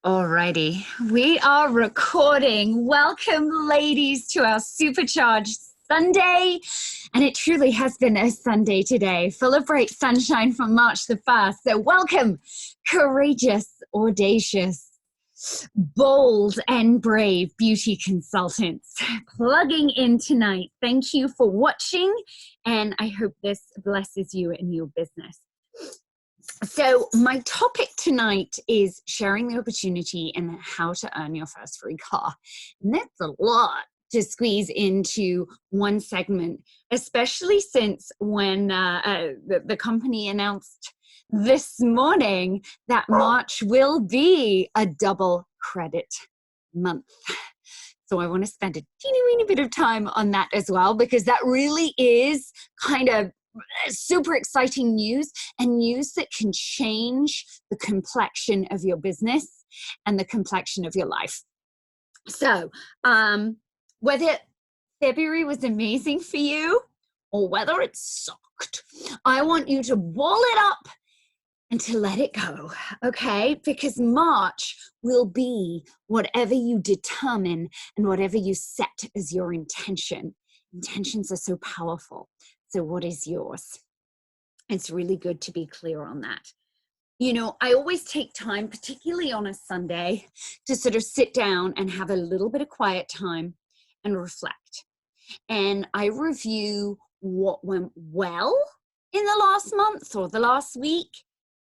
Alrighty, we are recording. Welcome, ladies, to our supercharged Sunday. And it truly has been a Sunday today, full of bright sunshine from March the 1st. So welcome, courageous, audacious, bold, and brave beauty consultants plugging in tonight. Thank you for watching, and I hope this blesses you in your business. So my topic tonight is sharing the opportunity and how to earn your first free car. And that's a lot to squeeze into one segment, especially since when the company announced this morning that March will be a double credit month. So I want to spend a teeny weeny bit of time on that as well, because that really is kind of super exciting news, and news that can change the complexion of your business and the complexion of your life. So whether February was amazing for you or whether it sucked, I want you to ball it up and to let it go, okay? Because March will be whatever you determine and whatever you set as your intention. Intentions are so powerful. So what is yours? It's really good to be clear on that. You know, I always take time, particularly on a Sunday, to sort of sit down and have a little bit of quiet time and reflect. And I review what went well in the last month or the last week,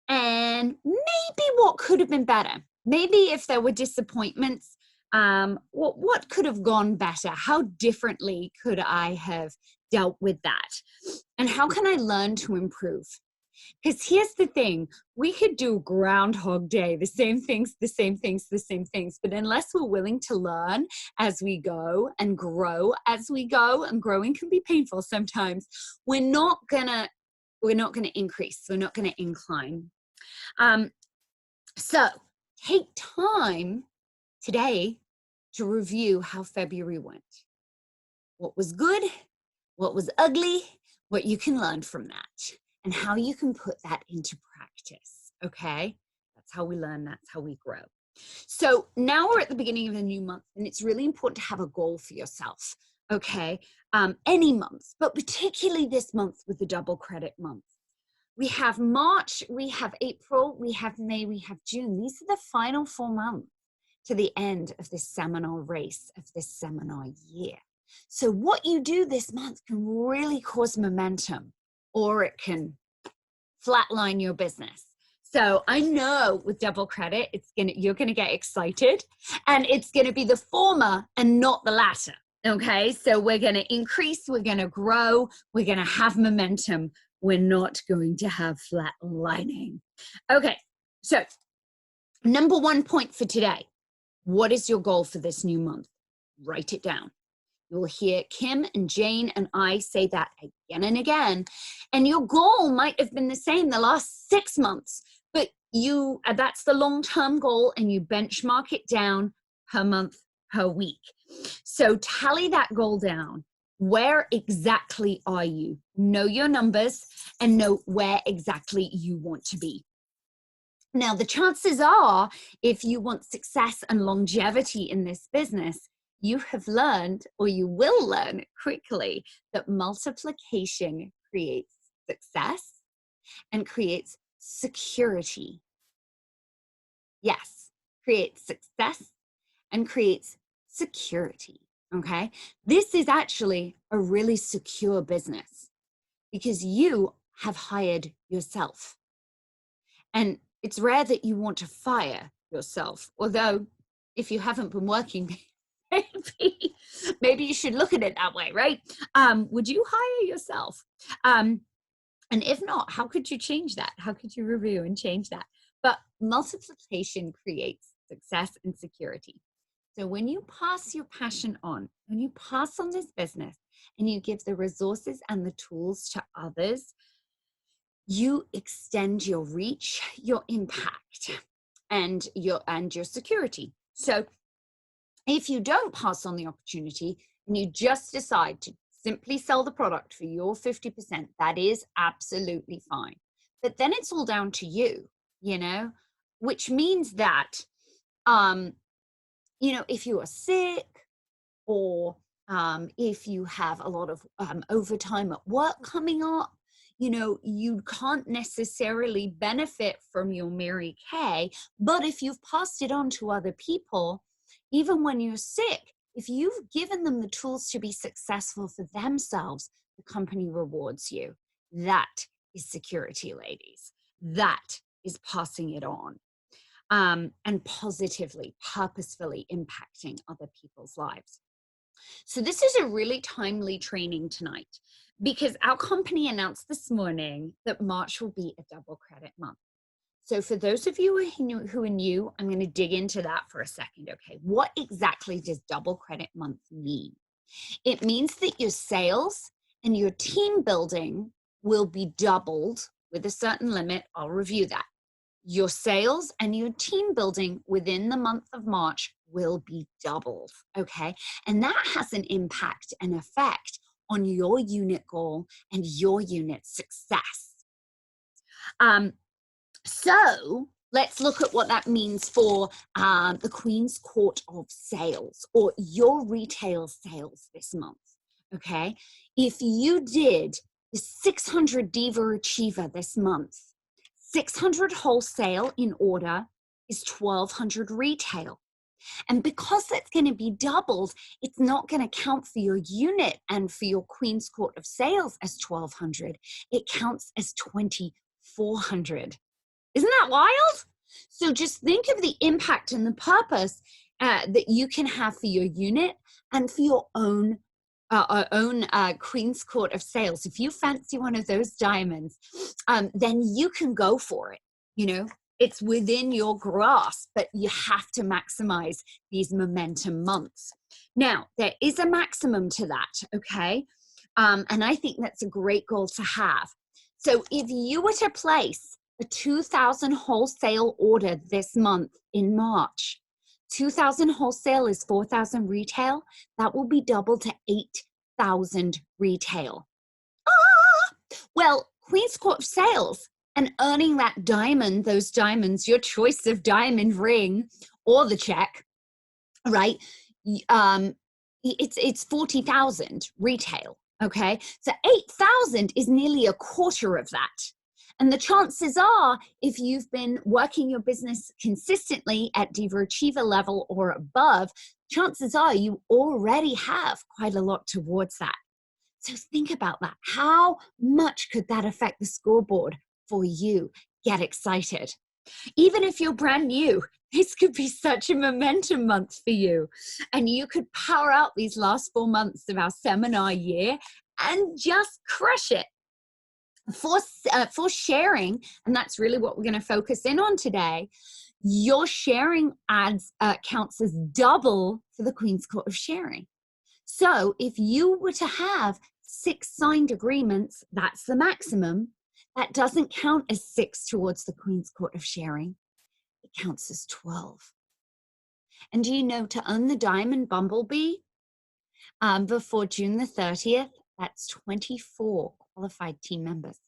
and maybe what could have been better. Maybe if there were disappointments, what could have gone better? How differently could I have dealt with that? And how can I learn to improve? Because here's the thing, we could do Groundhog Day, the same things, the same things, the same things, but unless we're willing to learn as we go and grow as we go, and growing can be painful sometimes, we're not gonna increase, we're not gonna incline. So take time today to review how February went. What was good, what was ugly, what you can learn from that, and how you can put that into practice, okay? That's how we learn, that's how we grow. So now we're at the beginning of a new month, and it's really important to have a goal for yourself, okay? Any month, but particularly this month with the double credit month. We have March, we have April, we have May, we have June. These are the final 4 months to the end of this seminar race, of this seminar year. So what you do this month can really cause momentum, or it can flatline your business. So I know with double credit, you're gonna get excited, and it's gonna be the former and not the latter, okay? So we're gonna increase, we're gonna grow, we're gonna have momentum. We're not going to have flatlining. Okay, so number 1 point for today. What is your goal for this new month? Write it down. You'll hear Kim and Jane and I say that again and again. And your goal might have been the same the last 6 months, but that's the long-term goal, and you benchmark it down per month, per week. So tally that goal down. Where exactly are you? Know your numbers and know where exactly you want to be. Now, the chances are, if you want success and longevity in this business, you have learned, or you will learn quickly, that multiplication creates success and creates security. Yes, creates success and creates security. Okay, this is actually a really secure business because you have hired yourself. And it's rare that you want to fire yourself, although if you haven't been working, maybe you should look at it that way, right? Would you hire yourself? And if not, how could you change that? How could you review and change that? But multiplication creates success and security. So when you pass your passion on, when you pass on this business and you give the resources and the tools to others, you extend your reach, your impact, and your security. So if you don't pass on the opportunity and you just decide to simply sell the product for your 50%, that is absolutely fine. But then it's all down to you, you know, which means that You know, if you are sick, or if you have a lot of overtime at work coming up, you know, you can't necessarily benefit from your Mary Kay, but if you've passed it on to other people, even when you're sick, if you've given them the tools to be successful for themselves, the company rewards you. That is security, ladies. That is passing it on. And positively, purposefully impacting other people's lives. So this is a really timely training tonight because our company announced this morning that March will be a double credit month. So for those of you who are new, I'm going to dig into that for a second. Okay, what exactly does double credit month mean? It means that your sales and your team building will be doubled with a certain limit. I'll review that. Your sales and your team building within the month of March will be doubled, okay? And that has an impact and effect on your unit goal and your unit success. So let's look at what that means for the Queen's Court of Sales or your retail sales this month, okay? If you did the 600 Diva Achiever this month, 600 wholesale in order is 1,200 retail. And because that's going to be doubled, it's not going to count for your unit and for your Queen's Court of Sales as 1,200. It counts as 2,400. Isn't that wild? So just think of the impact and the purpose that you can have for your unit and for your own Queen's Court of Sales. If you fancy one of those diamonds, then you can go for it. You know, it's within your grasp, but you have to maximize these momentum months. Now, there is a maximum to that, okay? And I think that's a great goal to have. So if you were to place a 2,000 wholesale order this month in March, 2,000 wholesale is 4,000 retail. That will be doubled to 8,000 retail. Well, Queen's Court of Sales and earning that diamond, those diamonds, your choice of diamond ring or the check, right? It's 40,000 retail, okay? So 8,000 is nearly a quarter of that. And the chances are, if you've been working your business consistently at Diva Achiever level or above, chances are you already have quite a lot towards that. So think about that. How much could that affect the scoreboard for you? Get excited. Even if you're brand new, this could be such a momentum month for you. And you could power out these last 4 months of our seminar year and just crush it. For sharing, and that's really what we're going to focus in on today, your sharing ads counts as double for the Queen's Court of Sharing. So if you were to have 6 signed agreements, that's the maximum. That doesn't count as 6 towards the Queen's Court of Sharing. It counts as 12. And do you know, to earn the Diamond Bumblebee before June the 30th, that's 24 qualified team members.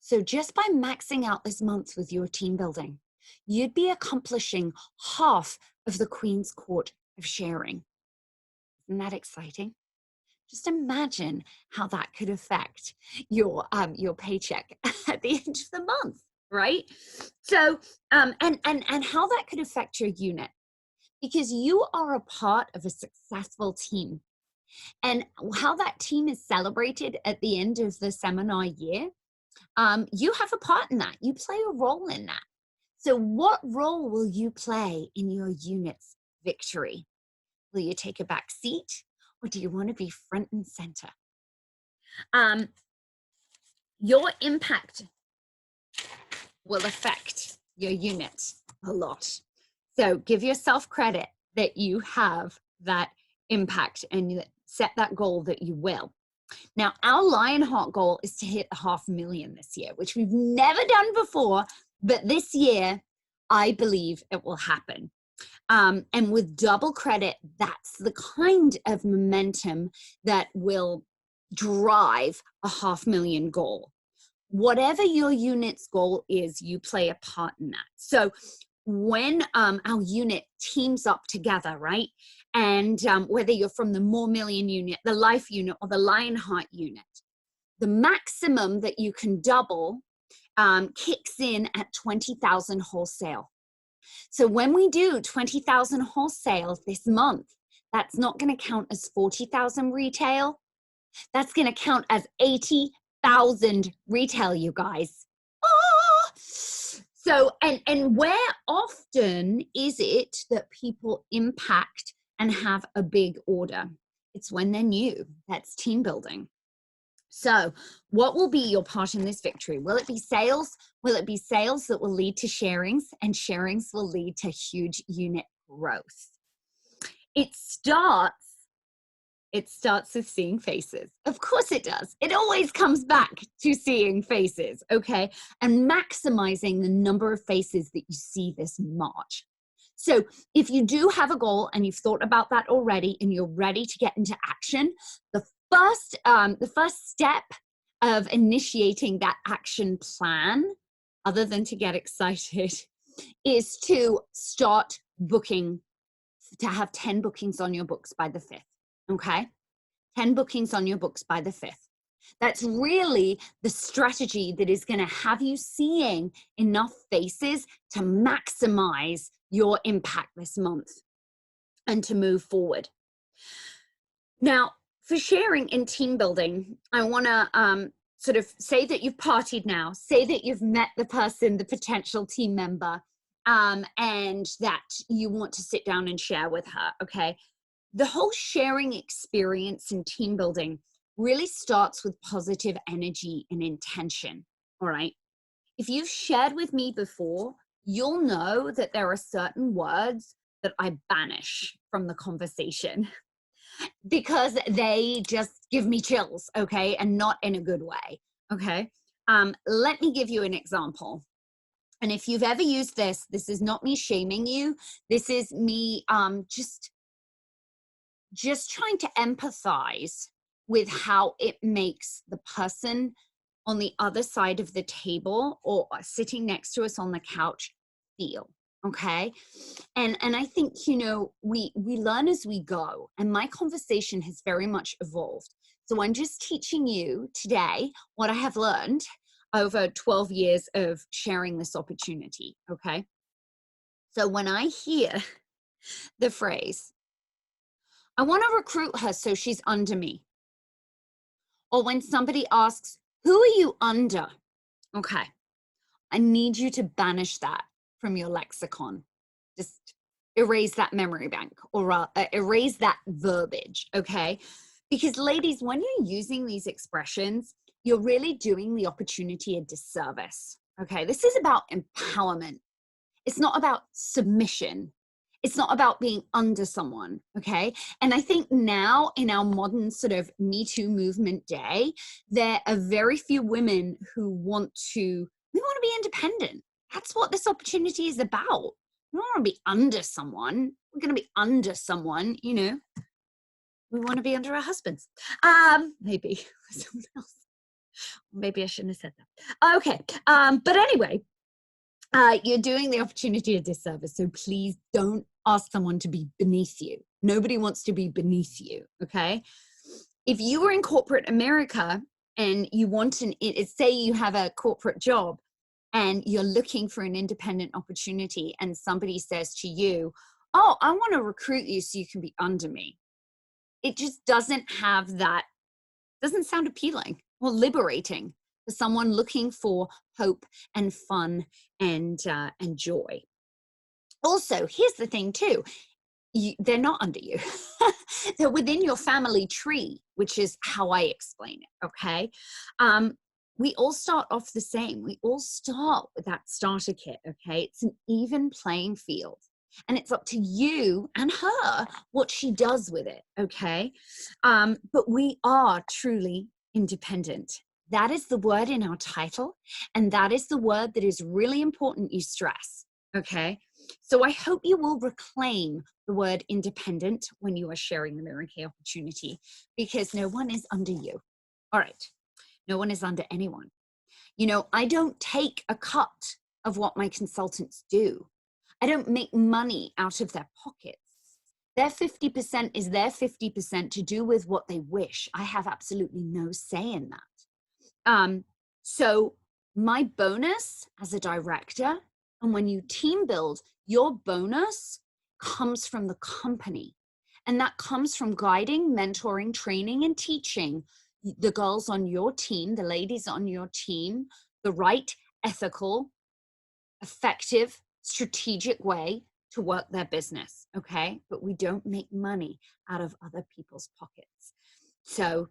So just by maxing out this month with your team building, you'd be accomplishing half of the Queen's Court of Sharing. Isn't that exciting? Just imagine how that could affect your paycheck at the end of the month, right? So, and how that could affect your unit, because you are a part of a successful team. And how that team is celebrated at the end of the seminar year, you have a part in that. You play a role in that. So what role will you play in your unit's victory? Will you take a back seat, or do you want to be front and center? Your impact will affect your unit a lot. So give yourself credit that you have that impact and set that goal that you will. Now, our Lionheart goal is to hit the 500,000 this year, which we've never done before, but this year, I believe it will happen. And with double credit, that's the kind of momentum that will drive a 500,000 goal. Whatever your unit's goal is, you play a part in that. So when our unit teams up together, right? And whether you're from the More Million unit, the Life unit, or the Lionheart unit, the maximum that you can double kicks in at 20,000 wholesale. So when we do 20,000 wholesale this month, that's not going to count as 40,000 retail. That's going to count as 80,000 retail, you guys. Ah! So, and where often is it that people impact and have a big order? It's when they're new. That's team building. So what will be your part in this victory? Will it be sales? Will it be sales that will lead to sharings, and sharings will lead to huge unit growth? It starts with seeing faces. Of course it does. It always comes back to seeing faces, okay? And maximizing the number of faces that you see this March. So if you do have a goal and you've thought about that already and you're ready to get into action, the first step of initiating that action plan, other than to get excited, is to start booking, to have 10 bookings on your books by the 5th, okay? 10 bookings on your books by the 5th. That's really the strategy that is going to have you seeing enough faces to maximize your impact this month and to move forward. Now, for sharing in team building, I want to sort of say that you've partied now, say that you've met the person, the potential team member, and that you want to sit down and share with her, okay? The whole sharing experience in team building really starts with positive energy and intention, all right? If you've shared with me before, you'll know that there are certain words that I banish from the conversation because they just give me chills, okay? And not in a good way, okay? Let me give you an example. And if you've ever used this is not me shaming you. This is me just trying to empathize with how it makes the person on the other side of the table or sitting next to us on the couch feel, okay? And I think, you know, we learn as we go, and my conversation has very much evolved. So I'm just teaching you today what I have learned over 12 years of sharing this opportunity, okay? So when I hear the phrase, I want to recruit her so she's under me, or when somebody asks, who are you under? Okay, I need you to banish that from your lexicon. Just erase that memory bank, or erase that verbiage, okay? Because ladies, when you're using these expressions, you're really doing the opportunity a disservice, okay? This is about empowerment. It's not about submission. It's not about being under someone, okay? And I think now in our modern sort of Me Too movement day, there are very few women who want to be independent. That's what this opportunity is about. We don't want to be under someone. We're going to be under someone, you know. We want to be under our husbands. Maybe someone else. Maybe I shouldn't have said that. Okay. But anyway, you're doing the opportunity a disservice. So please don't ask someone to be beneath you. Nobody wants to be beneath you, okay? If you were in corporate America and you want say you have a corporate job and you're looking for an independent opportunity and somebody says to you, oh, I want to recruit you so you can be under me. It just doesn't sound appealing or liberating for someone looking for hope and fun and joy. Also, here's the thing too, they're not under you. They're within your family tree, which is how I explain it, okay? We all start off the same. We all start with that starter kit, okay? It's an even playing field. And it's up to you and her what she does with it, okay? But we are truly independent. That is the word in our title, and that is the word that is really important you stress, okay? So I hope you will reclaim the word independent when you are sharing the Mary Kay opportunity, because no one is under you. All right, no one is under anyone. You know, I don't take a cut of what my consultants do. I don't make money out of their pockets. Their 50% is their 50% to do with what they wish. I have absolutely no say in that. So my bonus as a director, and when you team build, your bonus comes from the company. And that comes from guiding, mentoring, training, and teaching the girls on your team, the ladies on your team, the right, ethical, effective, strategic way to work their business, okay? But we don't make money out of other people's pockets. So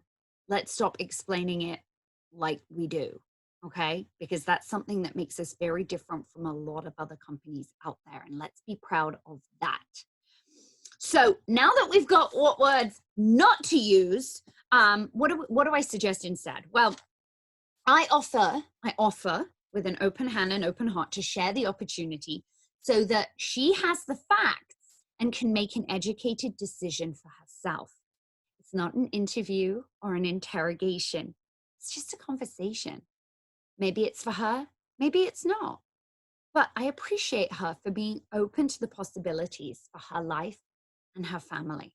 let's stop explaining it like we do, okay? Because that's something that makes us very different from a lot of other companies out there. And let's be proud of that. So now that we've got what words not to use, what do I suggest instead? Well, I offer with an open hand and open heart to share the opportunity so that she has the facts and can make an educated decision for herself. It's not an interview or an interrogation. It's just a conversation. Maybe it's for her, maybe it's not. But I appreciate her for being open to the possibilities for her life and her family.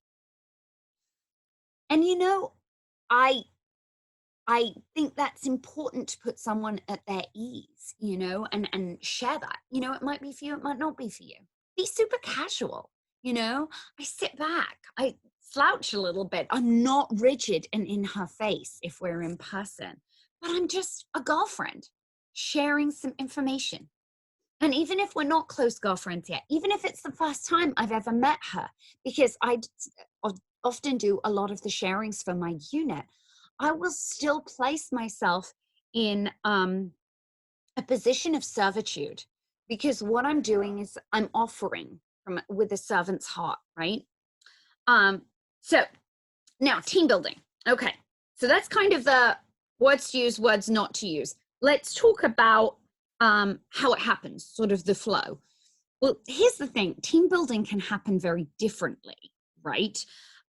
And you know, I think that's important to put someone at their ease, you know, and share that. You know, it might be for you, it might not be for you. Be super casual, you know. I sit back, I slouch a little bit. I'm not rigid and in her face if we're in person, but I'm just a girlfriend sharing some information. And even if we're not close girlfriends yet, even if it's the first time I've ever met her, because I often do a lot of the sharings for my unit, I will still place myself in a position of servitude, because what I'm doing is I'm offering with a servant's heart, right? So now team building. Okay, so that's kind of the words to use, words not to use. Let's talk about how it happens, sort of the flow. Well, here's the thing, team building can happen very differently, right?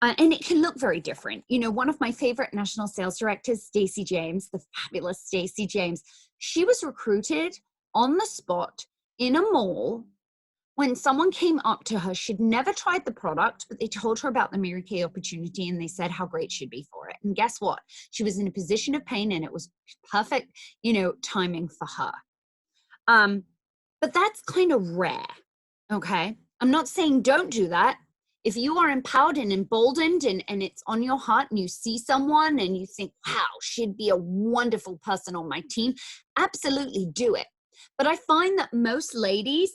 And it can look very different. You know, one of my favorite national sales directors, Stacey James, the fabulous Stacey James, she was recruited on the spot in a mall when someone came up to her. She'd never tried the product, but they told her about the Mary Kay opportunity and they said how great she'd be for it. And guess what? She was in a position of pain and it was perfect, you know, timing for her. But that's kind of rare, okay? I'm not saying don't do that. If you are empowered and emboldened and it's on your heart and you see someone and you think, wow, she'd be a wonderful person on my team, absolutely do it. But I find that most ladies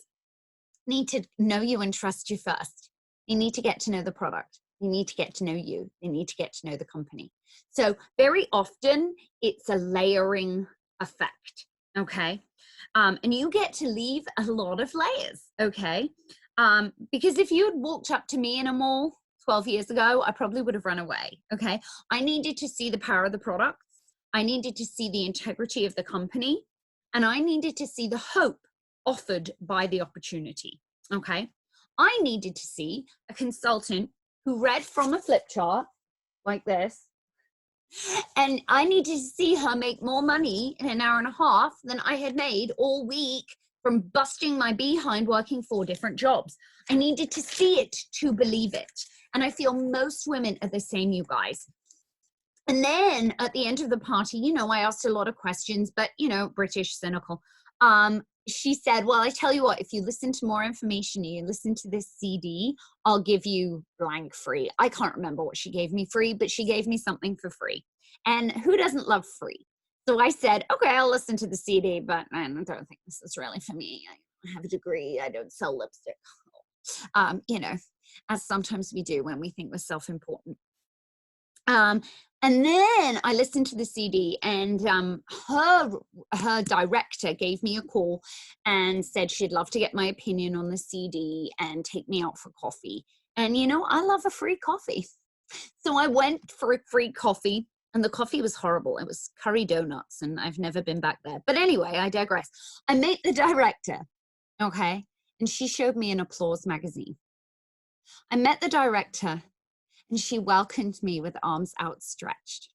need to know you and trust you first. You need to get to know the product. You need to get to know you. They need to get to know the company. So very often it's a layering effect, okay? And you get to leave a lot of layers, okay? Because if you had walked up to me in a mall 12 years ago, I probably would have run away, okay? I needed to see the power of the products. I needed to see the integrity of the company. And I needed to see the hope offered by the opportunity, okay? I needed to see a consultant who read from a flip chart like this, and I needed to see her make more money in an hour and a half than I had made all week from busting my behind working 4 different jobs. I needed to see it to believe it. And I feel most women are the same, you guys. And then at the end of the party, you know, I asked a lot of questions, but, you know, British, cynical. She said, well, I tell you what, if you listen to more information, you listen to this CD, I'll give you blank free. I can't remember what she gave me free, but she gave me something for free. And who doesn't love free? So I said, okay, I'll listen to the CD, but I don't think this is really for me. I have a degree. I don't sell lipstick. You know, as sometimes we do when we think we're self-important. And then I listened to the CD, and her director gave me a call and said she'd love to get my opinion on the CD and take me out for coffee. And, you know, I love a free coffee. So I went for a free coffee, and the coffee was horrible. It was curry donuts, and I've never been back there. But anyway, I digress. I met the director, okay? And she showed me an Applause magazine. I met the director, and she welcomed me with arms outstretched.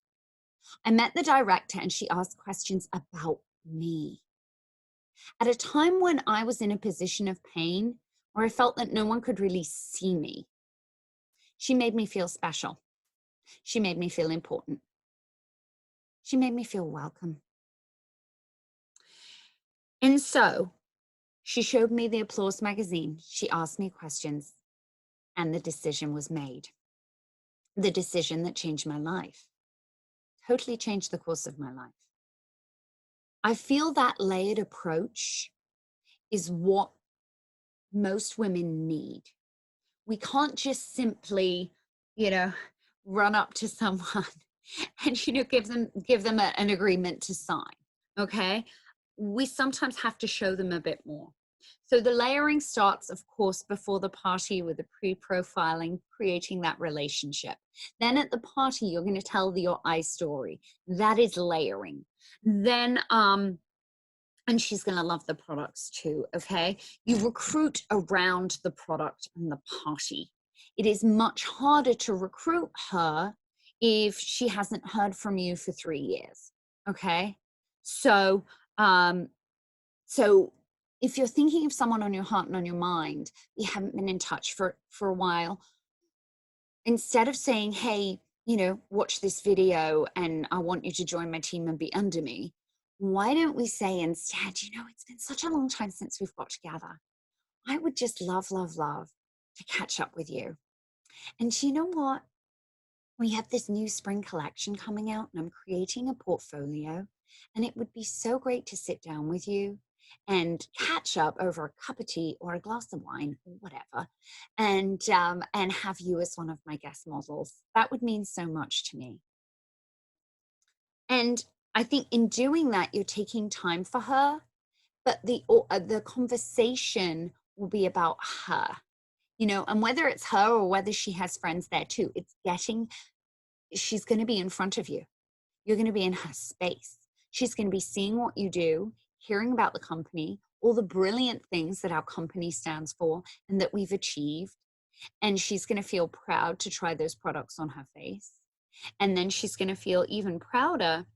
I met the director and she asked questions about me. At a time when I was in a position of pain, or I felt that no one could really see me. She made me feel special. She made me feel important. She made me feel welcome. And so she showed me the Applause magazine. She asked me questions, and the decision was made. The decision that changed my life, totally changed the course of my life. I feel that layered approach is what most women need. We can't just simply, run up to someone and, give them an agreement to sign. Okay. We sometimes have to show them a bit more. So the layering starts, of course, before the party with the pre-profiling, creating that relationship. Then at the party, you're going to tell your I story. That is layering. Then, and she's going to love the products too, okay? You recruit around the product and the party. It is much harder to recruit her if she hasn't heard from you for 3 years, okay? So if you're thinking of someone on your heart and on your mind, you haven't been in touch for a while, instead of saying, hey, watch this video and I want you to join my team and be under me, why don't we say instead, it's been such a long time since we've got together. I would just love to catch up with you. And you know what? We have this new spring collection coming out and I'm creating a portfolio, and it would be so great to sit down with you and catch up over a cup of tea or a glass of wine or whatever, and have you as one of my guest models. That would mean so much to me. And I think in doing that, you're taking time for her, but the conversation will be about her, and whether it's her or whether she has friends there too, she's going to be in front of you. You're going to be in her space. She's going to be seeing what you do, hearing about the company, all the brilliant things that our company stands for and that we've achieved. And she's going to feel proud to try those products on her face. And then she's going to feel even prouder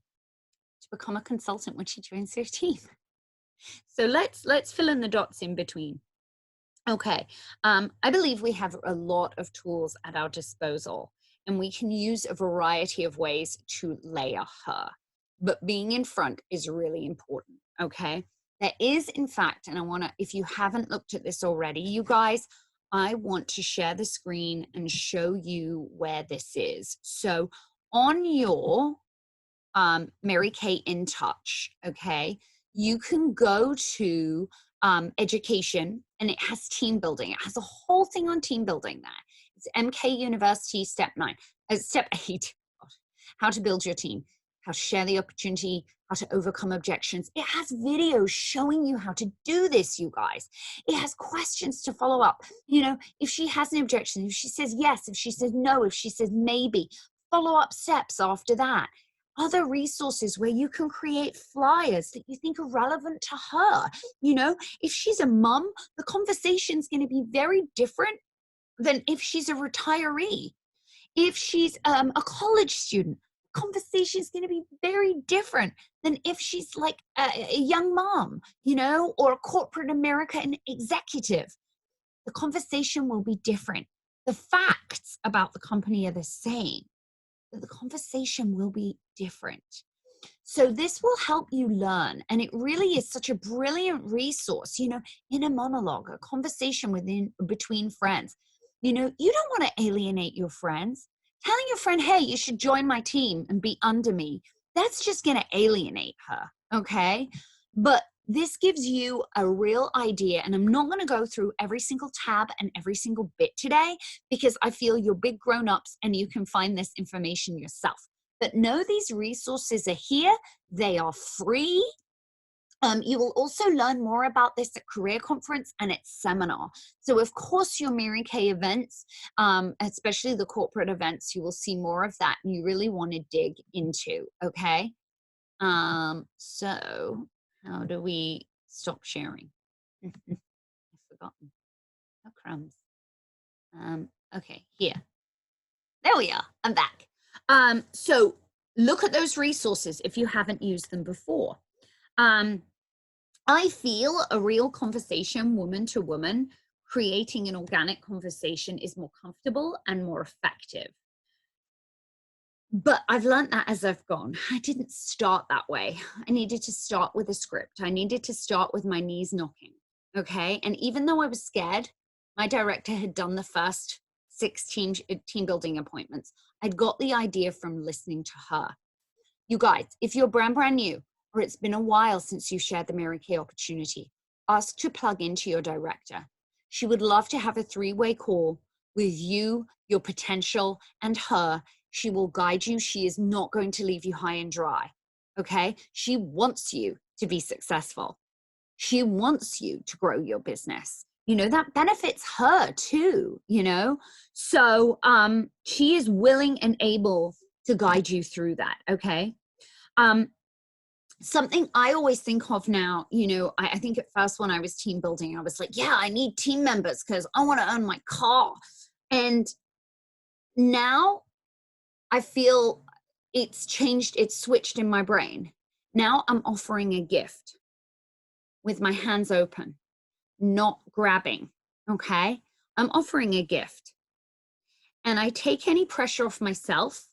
to become a consultant when she joins your team. So let's fill in the dots in between. Okay, I believe we have a lot of tools at our disposal, and we can use a variety of ways to layer her. But being in front is really important, okay? There is, in fact, and if you haven't looked at this already, you guys, I want to share the screen and show you where this is. So on your Mary Kay In Touch, okay, you can go to education, and it has team building. It has a whole thing on team building there. It's MK University step 8, how to build your team, how to share the opportunity, how to overcome objections. It has videos showing you how to do this, you guys. It has questions to follow up. If she has an objection, if she says yes, if she says no, if she says maybe, follow up steps after that. Other resources where you can create flyers that you think are relevant to her. If she's a mom, the conversation is going to be very different than if she's a retiree. If she's a college student, the conversation is going to be very different than if she's like a young mom, or a corporate American executive. The conversation will be different. The facts about the company are the same. The conversation will be different. So this will help you learn. And it really is such a brilliant resource, in a monologue, a conversation between friends. You don't want to alienate your friends. Telling your friend, hey, you should join my team and be under me, that's just going to alienate her, okay? But this gives you a real idea, and I'm not going to go through every single tab and every single bit today because I feel you're big grown-ups and you can find this information yourself. But know these resources are here. They are free. You will also learn more about this at Career Conference and at Seminar. So of course your Mary Kay events, especially the corporate events, you will see more of that and you really want to dig into, okay? So how do we stop sharing? I've forgotten. Oh, crumbs. Okay, here. There we are. I'm back. So look at those resources if you haven't used them before. I feel a real conversation, woman to woman, creating an organic conversation is more comfortable and more effective. But I've learned that as I've gone. I didn't start that way. I needed to start with a script. I needed to start with my knees knocking. Okay. And even though I was scared, my director had done the first 16 team building appointments. I'd got the idea from listening to her. You guys, if you're brand new, or it's been a while since you shared the Mary Kay opportunity, ask to plug into your director. She would love to have a 3-way call with you, your potential, and her. She will guide you. She is not going to leave you high and dry. Okay. She wants you to be successful. She wants you to grow your business. You know, that benefits her too, you know? So she is willing and able to guide you through that. Okay. Something I always think of now, you know, I think at first when I was team building, I was like, yeah, I need team members because I want to earn my car. And now I feel it's changed, it's switched in my brain. Now I'm offering a gift with my hands open, not grabbing, okay? I'm offering a gift. And I take any pressure off myself,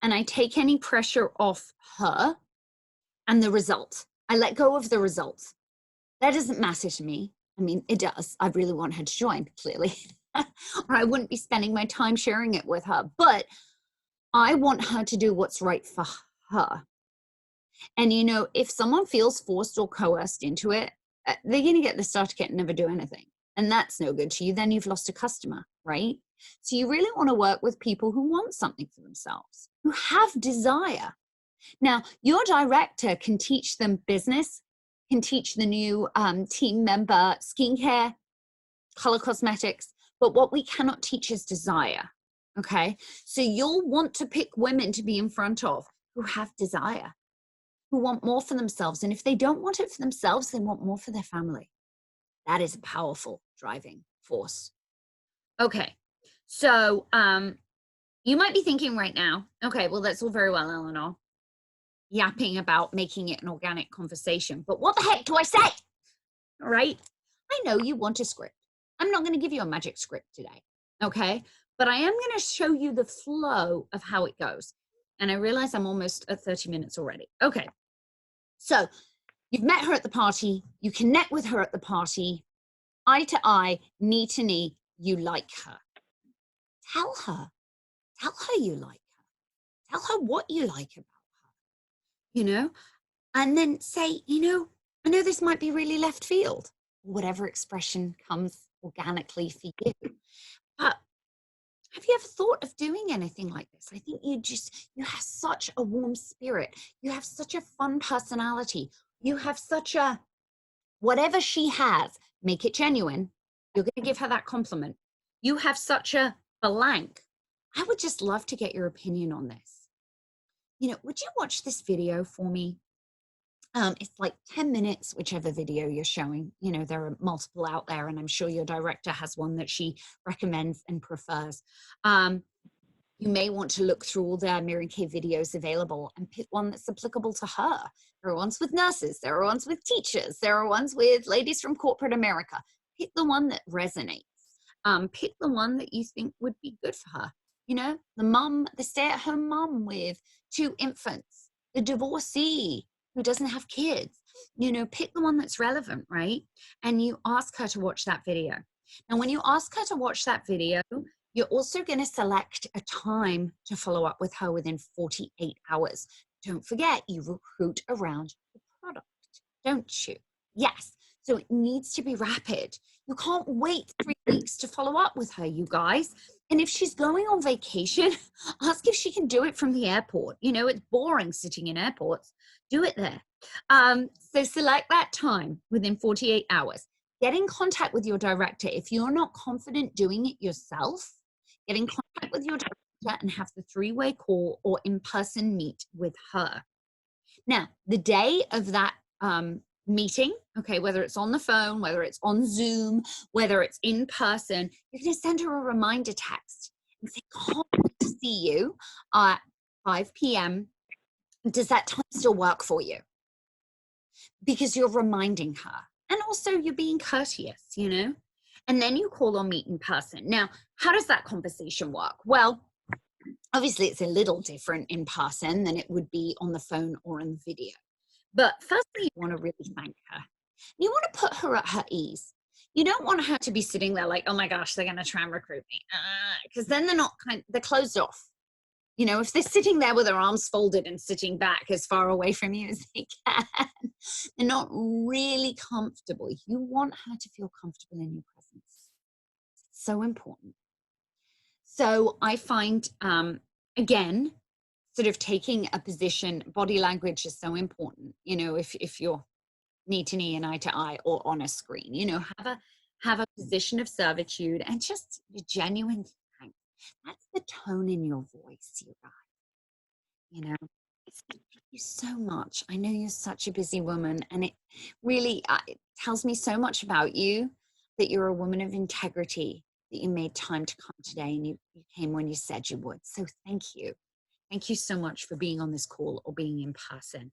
and I take any pressure off her and the result. I let go of the result. That doesn't matter to me. I mean, it does. I really want her to join, clearly, or I wouldn't be spending my time sharing it with her. But I want her to do what's right for her. And, you know, if someone feels forced or coerced into it, they're going to get the starter kit and never do anything. And that's no good to you. Then you've lost a customer, right? So you really want to work with people who want something for themselves, who have desire. Now, your director can teach them business, can teach the new team member skincare, color cosmetics, but what we cannot teach is desire. Okay, so you'll want to pick women to be in front of who have desire, who want more for themselves. And if they don't want it for themselves, they want more for their family. That is a powerful driving force. Okay, so you might be thinking right now, okay, well, that's all very well, Eleanor, yapping about making it an organic conversation, but what the heck do I say? All right, I know you want a script. I'm not going to give you a magic script today, okay? But I am going to show you the flow of how it goes. And I realize I'm almost at 30 minutes already. Okay. So you've met her at the party. You connect with her at the party. Eye to eye, knee to knee. You like her. Tell her you like her. Tell her what you like about her, you know? And then say, you know, I know this might be really left field. Whatever expression comes organically for you. But have you ever thought of doing anything like this? I think you have such a warm spirit. You have such a fun personality. You have such a, whatever she has, make it genuine. You're going to give her that compliment. You have such a blank. I would just love to get your opinion on this. You know, would you watch this video for me? It's like 10 minutes, whichever video you're showing. You know, there are multiple out there, and I'm sure your director has one that she recommends and prefers. You may want to look through all their Mary Kay videos available and pick one that's applicable to her. There are ones with nurses. There are ones with teachers. There are ones with ladies from corporate America. Pick the one that resonates. Pick the one that you think would be good for her. You know, the stay-at-home mom with 2 infants, the divorcee who doesn't have kids. You know, pick the one that's relevant, right? And you ask her to watch that video. Now, when you ask her to watch that video, you're also going to select a time to follow up with her within 48 hours. Don't forget, you recruit around the product, don't you? Yes. So it needs to be rapid. You can't wait 3 weeks to follow up with her, you guys. And if she's going on vacation, ask if she can do it from the airport. You know, it's boring sitting in airports. Do it there. So select that time within 48 hours. Get in contact with your director. If you're not confident doing it yourself, get in contact with your director and have the 3-way call or in-person meet with her. Now, the day of that meeting, okay, whether it's on the phone, whether it's on Zoom, whether it's in person, you're going to send her a reminder text and say, can't wait to see you at 5 p.m. Does that time still work for you? Because you're reminding her. And also you're being courteous, you know? and then you call or meet in person. Now, how does that conversation work? Well, obviously it's a little different in person than it would be on the phone or in video. But firstly, you want to really thank her. You want to put her at her ease. You don't want her to be sitting there like, oh my gosh, they're going to try and recruit me. Because then they're closed off. You know, if they're sitting there with their arms folded and sitting back as far away from you as they can, they're not really comfortable. You want her to feel comfortable in your presence. It's so important. So I find, again, sort of taking a position, body language is so important. You know, if you're knee to knee and eye to eye or on a screen, you know, have a position of servitude and just a genuine thanks. That's the tone in your voice, you guys. You know, thank you so much. I know you're such a busy woman, and it really it tells me so much about you, that you're a woman of integrity, that you made time to come today, and you came when you said you would. So thank you. Thank you so much for being on this call or being in person.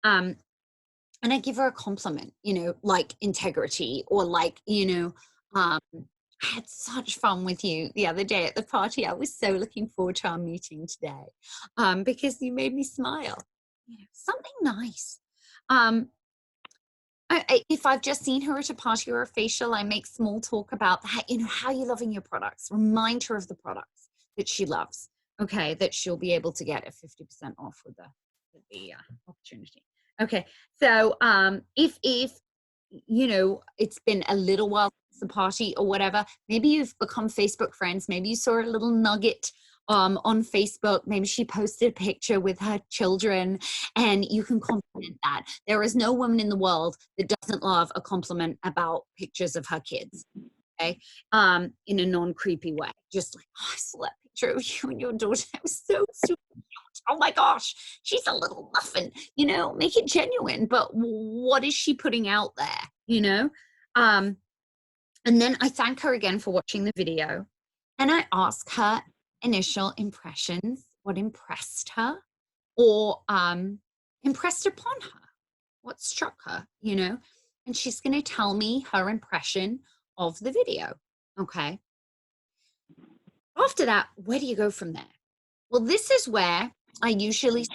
And I give her a compliment, you know, like integrity, or like, you know, I had such fun with you the other day at the party. I was so looking forward to our meeting today, because you made me smile. You know, something nice. If I've just seen her at a party or a facial, I make small talk about that, you know, how you're loving your products. Remind her of the products that she loves. Okay, that she'll be able to get a 50% off with the opportunity. Okay, so if you know, it's been a little while since the party or whatever, maybe you've become Facebook friends, maybe you saw a little nugget on Facebook, maybe she posted a picture with her children, and you can compliment that. There is no woman in the world that doesn't love a compliment about pictures of her kids. Okay, in a non-creepy way, just like, oh, I saw that picture of you and your daughter, it was so sweet. Oh my gosh, she's a little muffin, you know, make it genuine. But what is she putting out there, you know? And then I thank her again for watching the video, and I ask her initial impressions, what impressed her, or impressed upon her, what struck her, you know? And she's going to tell me her impression of the video. Okay. After that, where do you go from there? Well, this is where I usually say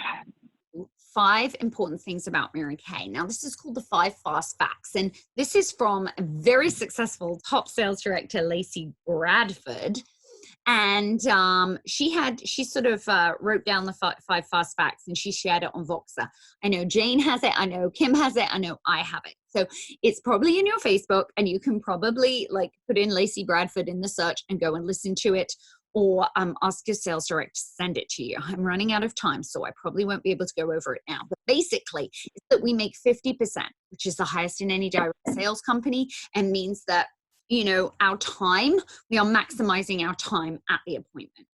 5 important things about Mary Kay. Now, this is called the 5 fast facts, and this is from a very successful top sales director, Lacey Bradford. And she sort of wrote down the 5 fast facts, and she shared it on Voxer. I know Jane has it. I know Kim has it. I know I have it. So it's probably in your Facebook, and you can probably like put in Lacey Bradford in the search and go and listen to it, or ask your sales director to send it to you. I'm running out of time, so I probably won't be able to go over it now. But basically, it's that we make 50%, which is the highest in any direct sales company, and means that, you know, our time, we are maximizing our time at the appointment.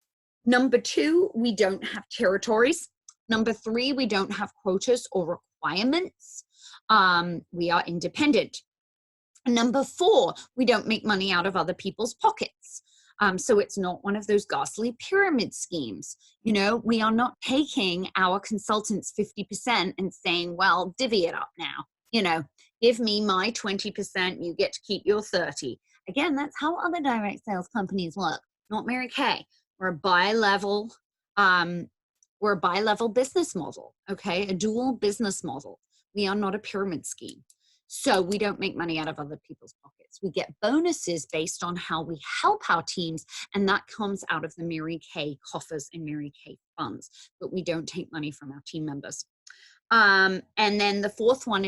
Number 2, we don't have territories. Number 3, we don't have quotas or requirements. We are independent. Number 4, we don't make money out of other people's pockets. So it's not one of those ghastly pyramid schemes. You know, we are not taking our consultants 50% and saying, well, divvy it up now. You know, give me my 20%, you get to keep your 30. Again, that's how other direct sales companies work, not Mary Kay. We're a bi-level business model, okay? A dual business model. We are not a pyramid scheme. So we don't make money out of other people's pockets. We get bonuses based on how we help our teams, and that comes out of the Mary Kay coffers and Mary Kay funds, but we don't take money from our team members. And then the fifth one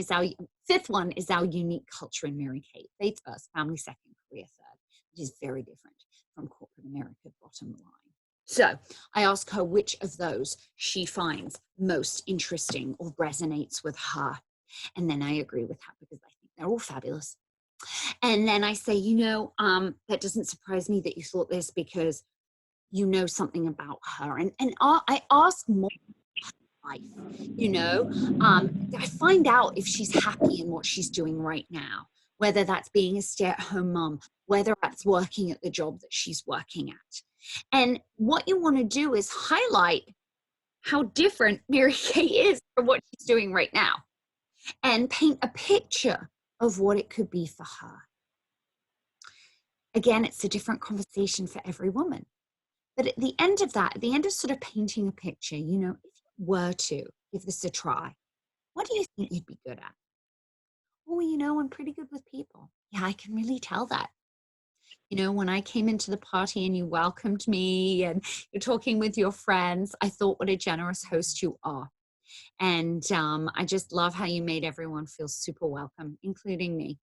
is our unique culture in Mary Kay. Faith first, family second, career third, which is very different from corporate America, bottom line. So I ask her which of those she finds most interesting or resonates with her. And then I agree with her because I think they're all fabulous. And then I say, you know, that doesn't surprise me that you thought this, because you know something about her. And I ask more life, you know, I find out if she's happy in what she's doing right now, whether that's being a stay-at-home mom, whether that's working at the job that she's working at. And what you want to do is highlight how different Mary Kay is from what she's doing right now, and paint a picture of what it could be for her. Again, it's a different conversation for every woman. But at the end of that, at the end of sort of painting a picture, you know, if you were to give this a try, what do you think you'd be good at? Oh, you know, I'm pretty good with people. Yeah, I can really tell that. You know, when I came into the party and you welcomed me and you're talking with your friends, I thought what a generous host you are. And I just love how you made everyone feel super welcome, including me.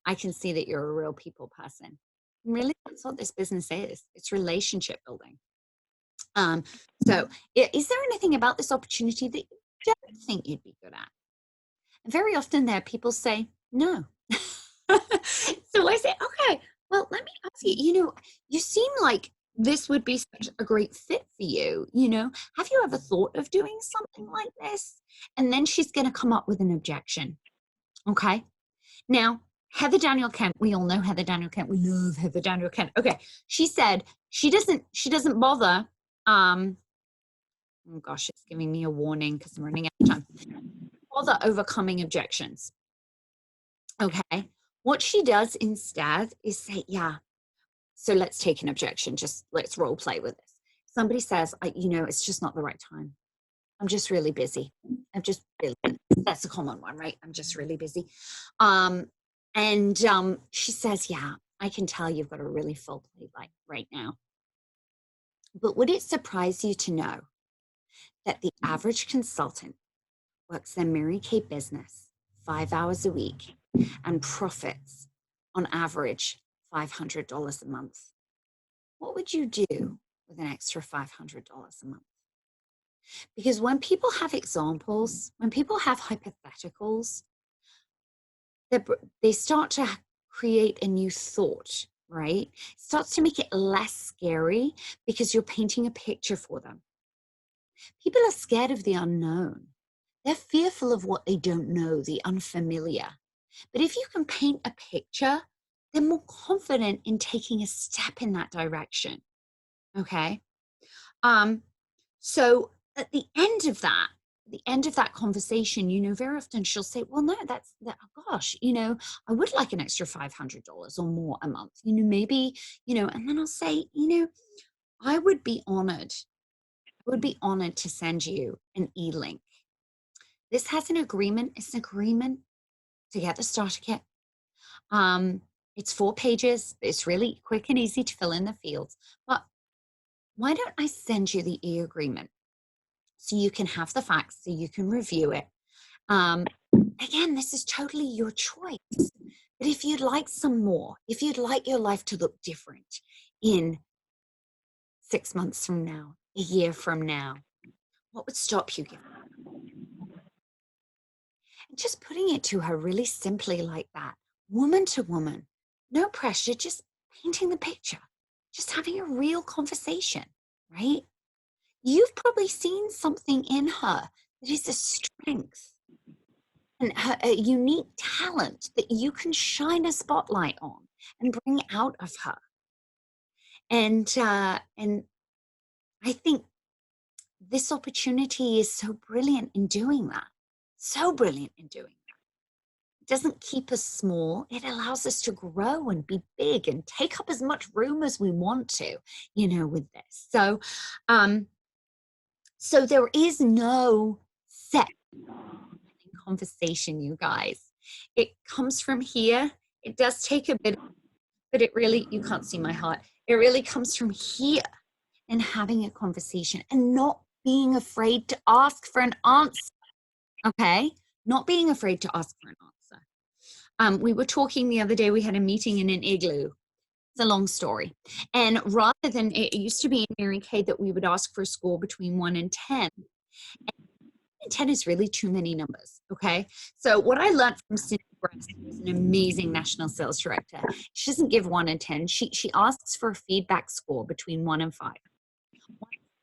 I can see that you're a real people person. And really, that's what this business is. It's relationship building. Um, so is there anything about this opportunity that you don't think you'd be good at? And very often there, people say, no. So I say, okay, well, let me ask you, you know, you seem like this would be such a great fit for you. You know, have you ever thought of doing something like this? And then she's going to come up with an objection. Okay. Now, Heather Daniel Kemp, we all know Heather Daniel Kemp. We love Heather Daniel Kemp. Okay. She said she doesn't bother. Oh gosh, it's giving me a warning because I'm running out of time. Bother overcoming objections. Okay. What she does instead is say, yeah, so let's take an objection. Just let's role play with this. Somebody says, you know, it's just not the right time. I'm just really busy. That's a common one, right? I'm just really busy. She says, yeah, I can tell you've got a really full plate right now. But would it surprise you to know that the average consultant works their Mary Kay business 5 hours a week and profits on average $500 a month? What would you do with an extra $500 a month? Because when people have examples, when people have hypotheticals, they start to create a new thought, right? It starts to make it less scary because you're painting a picture for them. People are scared of the unknown. They're fearful of what they don't know, the unfamiliar. But if you can paint a picture, they're more confident in taking a step in that direction. Okay. So at the end of that conversation, you know, very often she'll say, well, no, oh gosh, you know, I would like an extra $500 or more a month, you know, maybe, you know, and then I'll say, you know, I would be honored to send you an e-link. This has an agreement. It's an agreement to get the starter kit. It's 4 pages. It's really quick and easy to fill in the fields. But why don't I send you the e-agreement so you can have the facts, so you can review it? Again, this is totally your choice. But if you'd like some more, if you'd like your life to look different in 6 months from now, a year from now, what would stop you giving? And just putting it to her really simply like that, woman to woman, no pressure, just painting the picture, just having a real conversation, right? You've probably seen something in her that is a strength and a unique talent that you can shine a spotlight on and bring out of her. And I think this opportunity is so brilliant in doing that. So brilliant in doing that. It doesn't keep us small. It allows us to grow and be big and take up as much room as we want to, you know, with this. So, so there is no set conversation, you guys. It comes from here. It does take a bit, but it really, you can't see my heart. It really comes from here and having a conversation and not being afraid to ask for an answer. Okay? Not being afraid to ask for an answer. We were talking the other day, we had a meeting in an igloo. It's a long story. And rather than, it used to be in Mary Kay that we would ask for a score between 1 and 10. And 10 is really too many numbers, okay? So what I learned from Cindy Brest, who's an amazing national sales director, she doesn't give 1 and 10. She asks for a feedback score between 1 and 5.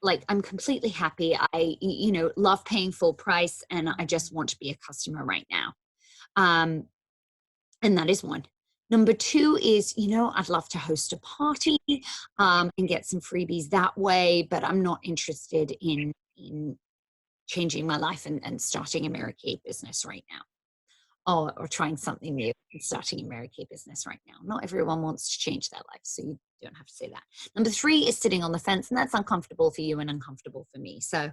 Like, I'm completely happy. I, you know, love paying full price and I just want to be a customer right now. And that is 1. Number 2 is, you know, I'd love to host a party and get some freebies that way, but I'm not interested in changing my life and starting a Mary Kay business right now. or trying something new and starting a Mary Kay business right now. Not everyone wants to change their life, so you don't have to say that. Number 3 is sitting on the fence, and that's uncomfortable for you and uncomfortable for me. So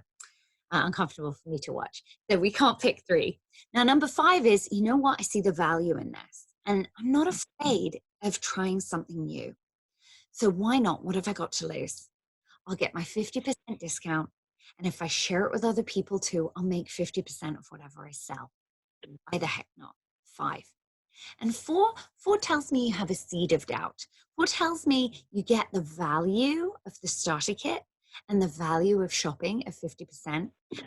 uncomfortable for me to watch. So we can't pick 3. Now, number 5 is, you know what? I see the value in this, and I'm not afraid of trying something new. So why not? What have I got to lose? I'll get my 50% discount. And if I share it with other people too, I'll make 50% of whatever I sell. Why the heck not? 5. And 4 tells me you have a seed of doubt. 4 tells me you get the value of the starter kit and the value of shopping at 50%, the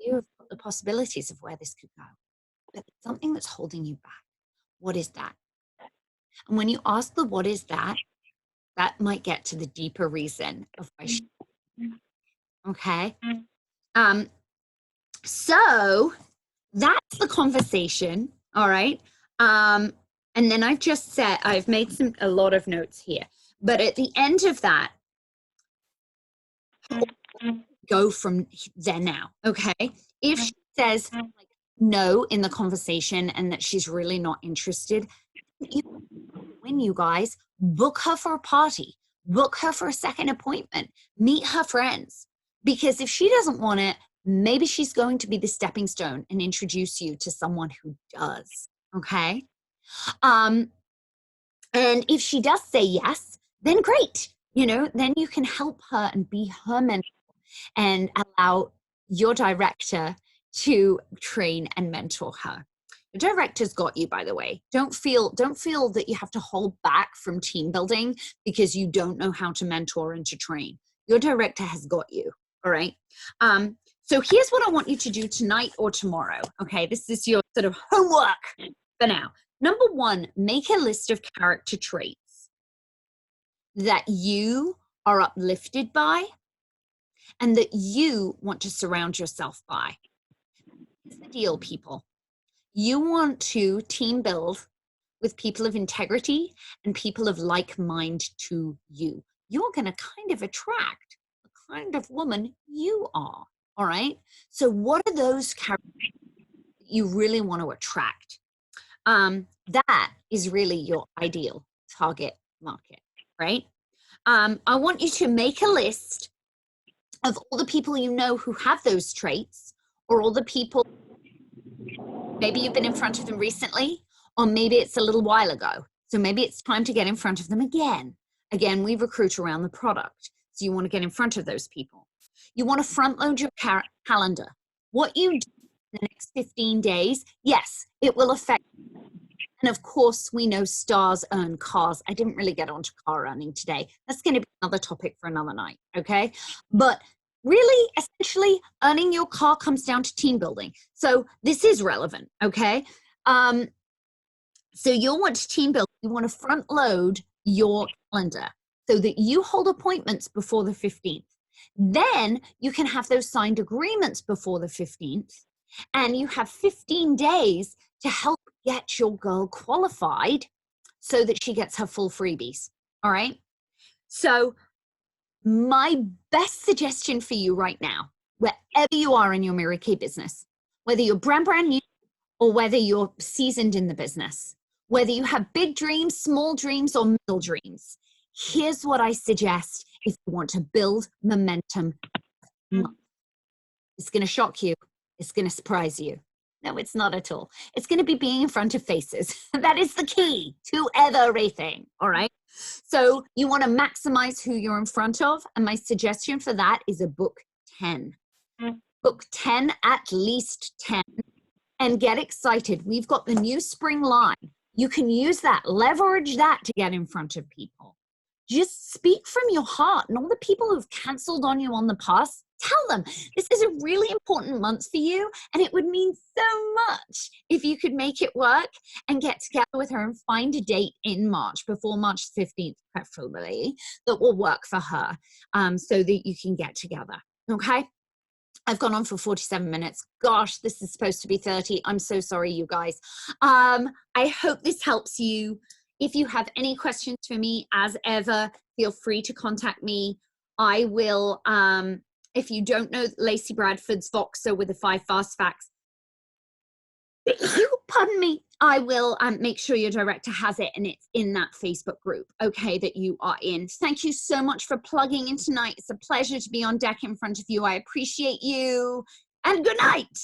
value of the possibilities of where this could go. But there's something that's holding you back. What is that? And when you ask the what is that, that might get to the deeper reason of why she, okay? So that's the conversation, all right? And then I've made a lot of notes here. But at the end of that, go from there now, okay? If she says like, no in the conversation and that she's really not interested, when you guys book her for a party, book her for a second appointment, meet her friends. Because if she doesn't want it, maybe she's going to be the stepping stone and introduce you to someone who does, okay? And if she does say yes, then great. You know, then you can help her and be her mentor and allow your director to train and mentor her. The director's got you, by the way. Don't feel that you have to hold back from team building because you don't know how to mentor and to train. Your director has got you, all right? So here's what I want you to do tonight or tomorrow, okay? This is your sort of homework for now. Number 1, make a list of character traits that you are uplifted by and that you want to surround yourself by. Here's the deal, people. You want to team build with people of integrity and people of like mind to you. You're going to kind of attract the kind of woman you are, all right? So what are those characters that you really want to attract? That is really your ideal target market, right? I want you to make a list of all the people you know who have those traits, or all the people, maybe you've been in front of them recently, or maybe it's a little while ago. So maybe it's time to get in front of them again. Again, we recruit around the product. So you want to get in front of those people. You want to front load your calendar. What you do in the next 15 days, yes, it will affect. And of course, we know stars earn cars. I didn't really get onto car earning today. That's going to be another topic for another night, okay? But really, essentially, earning your car comes down to team building. So this is relevant, okay? So you'll want to team build. You want to front load your calendar so that you hold appointments before the 15th. Then you can have those signed agreements before the 15th. And you have 15 days to help get your girl qualified so that she gets her full freebies. All right. So my best suggestion for you right now, wherever you are in your Mary Kay business, whether you're brand new or whether you're seasoned in the business, whether you have big dreams, small dreams, or middle dreams, here's what I suggest if you want to build momentum. It's going to shock you. It's going to surprise you. No, it's not at all. It's going to be being in front of faces. That is the key to everything, all right? So you want to maximize who you're in front of, and my suggestion for that is a book 10. Book 10, at least 10, and get excited. We've got the new spring line. You can use that, leverage that to get in front of people. Just speak from your heart, and all the people who've canceled on you on the past, tell them this is a really important month for you, and it would mean so much if you could make it work and get together with her and find a date in March, before March 15th, preferably, that will work for her, so that you can get together, okay? I've gone on for 47 minutes. Gosh, this is supposed to be 30. I'm so sorry, you guys. I hope this helps you. If you have any questions for me, as ever, feel free to contact me. I will, if you don't know Lacey Bradford's Voxer with the 5 fast facts, Pardon me. I will make sure your director has it and it's in that Facebook group, okay, that you are in. Thank you so much for plugging in tonight. It's a pleasure to be on deck in front of you. I appreciate you. And good night.